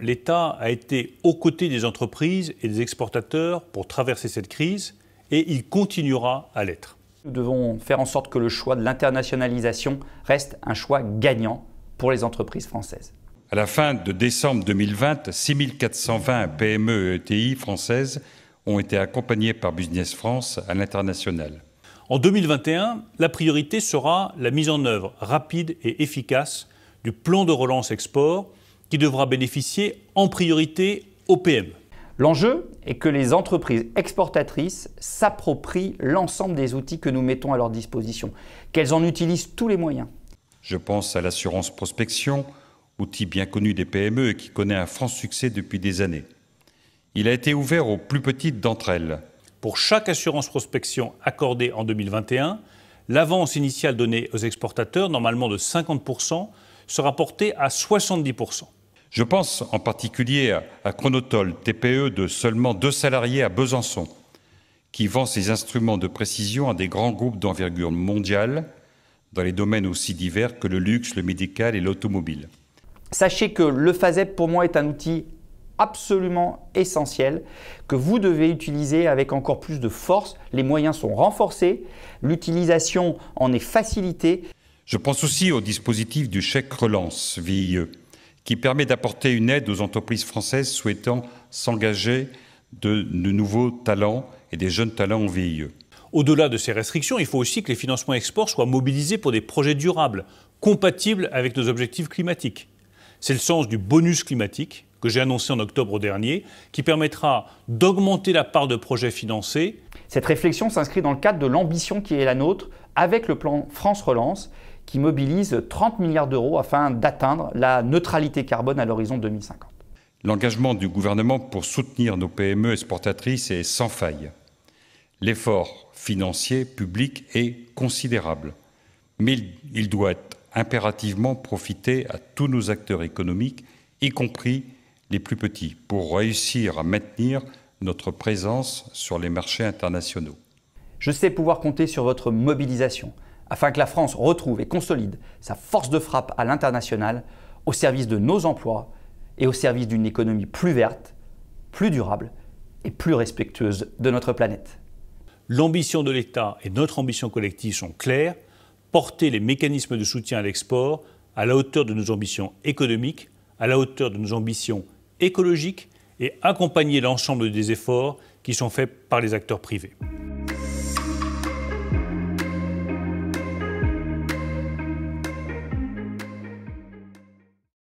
l'État a été aux côtés des entreprises et des exportateurs pour traverser cette crise et il continuera à l'être. Nous devons faire en sorte que le choix de l'internationalisation reste un choix gagnant pour les entreprises françaises. À la fin de décembre 2020, 6 420 PME et ETI françaises ont été accompagnées par Business France à l'international. En 2021, la priorité sera la mise en œuvre rapide et efficace du plan de relance export qui devra bénéficier en priorité aux PME. L'enjeu est que les entreprises exportatrices s'approprient l'ensemble des outils que nous mettons à leur disposition, qu'elles en utilisent tous les moyens. Je pense à l'assurance prospection, outil bien connu des PME et qui connaît un franc succès depuis des années. Il a été ouvert aux plus petites d'entre elles. Pour chaque assurance prospection accordée en 2021, l'avance initiale donnée aux exportateurs, normalement de 50%, sera portée à 70%. Je pense en particulier à Chronotol, TPE de seulement 2 salariés à Besançon, qui vend ses instruments de précision à des grands groupes d'envergure mondiale, dans les domaines aussi divers que le luxe, le médical et l'automobile. Sachez que le FASEB pour moi est un outil absolument essentiel que vous devez utiliser avec encore plus de force. Les moyens sont renforcés, l'utilisation en est facilitée. Je pense aussi au dispositif du chèque relance VIE, qui permet d'apporter une aide aux entreprises françaises souhaitant s'engager de nouveaux talents et des jeunes talents en VIE. Au-delà de ces restrictions, il faut aussi que les financements export soient mobilisés pour des projets durables, compatibles avec nos objectifs climatiques. C'est le sens du bonus climatique que j'ai annoncé en octobre dernier, qui permettra d'augmenter la part de projets financés. Cette réflexion s'inscrit dans le cadre de l'ambition qui est la nôtre avec le plan France Relance, qui mobilise 30 milliards d'euros afin d'atteindre la neutralité carbone à l'horizon 2050. L'engagement du gouvernement pour soutenir nos PME exportatrices est sans faille. L'effort financier public est considérable, mais il doit impérativement profiter à tous nos acteurs économiques, y compris les plus petits, pour réussir à maintenir notre présence sur les marchés internationaux. Je sais pouvoir compter sur votre mobilisation afin que la France retrouve et consolide sa force de frappe à l'international au service de nos emplois et au service d'une économie plus verte, plus durable et plus respectueuse de notre planète. L'ambition de l'État et notre ambition collective sont claires, porter les mécanismes de soutien à l'export à la hauteur de nos ambitions économiques, à la hauteur de nos ambitions écologiques et accompagner l'ensemble des efforts qui sont faits par les acteurs privés.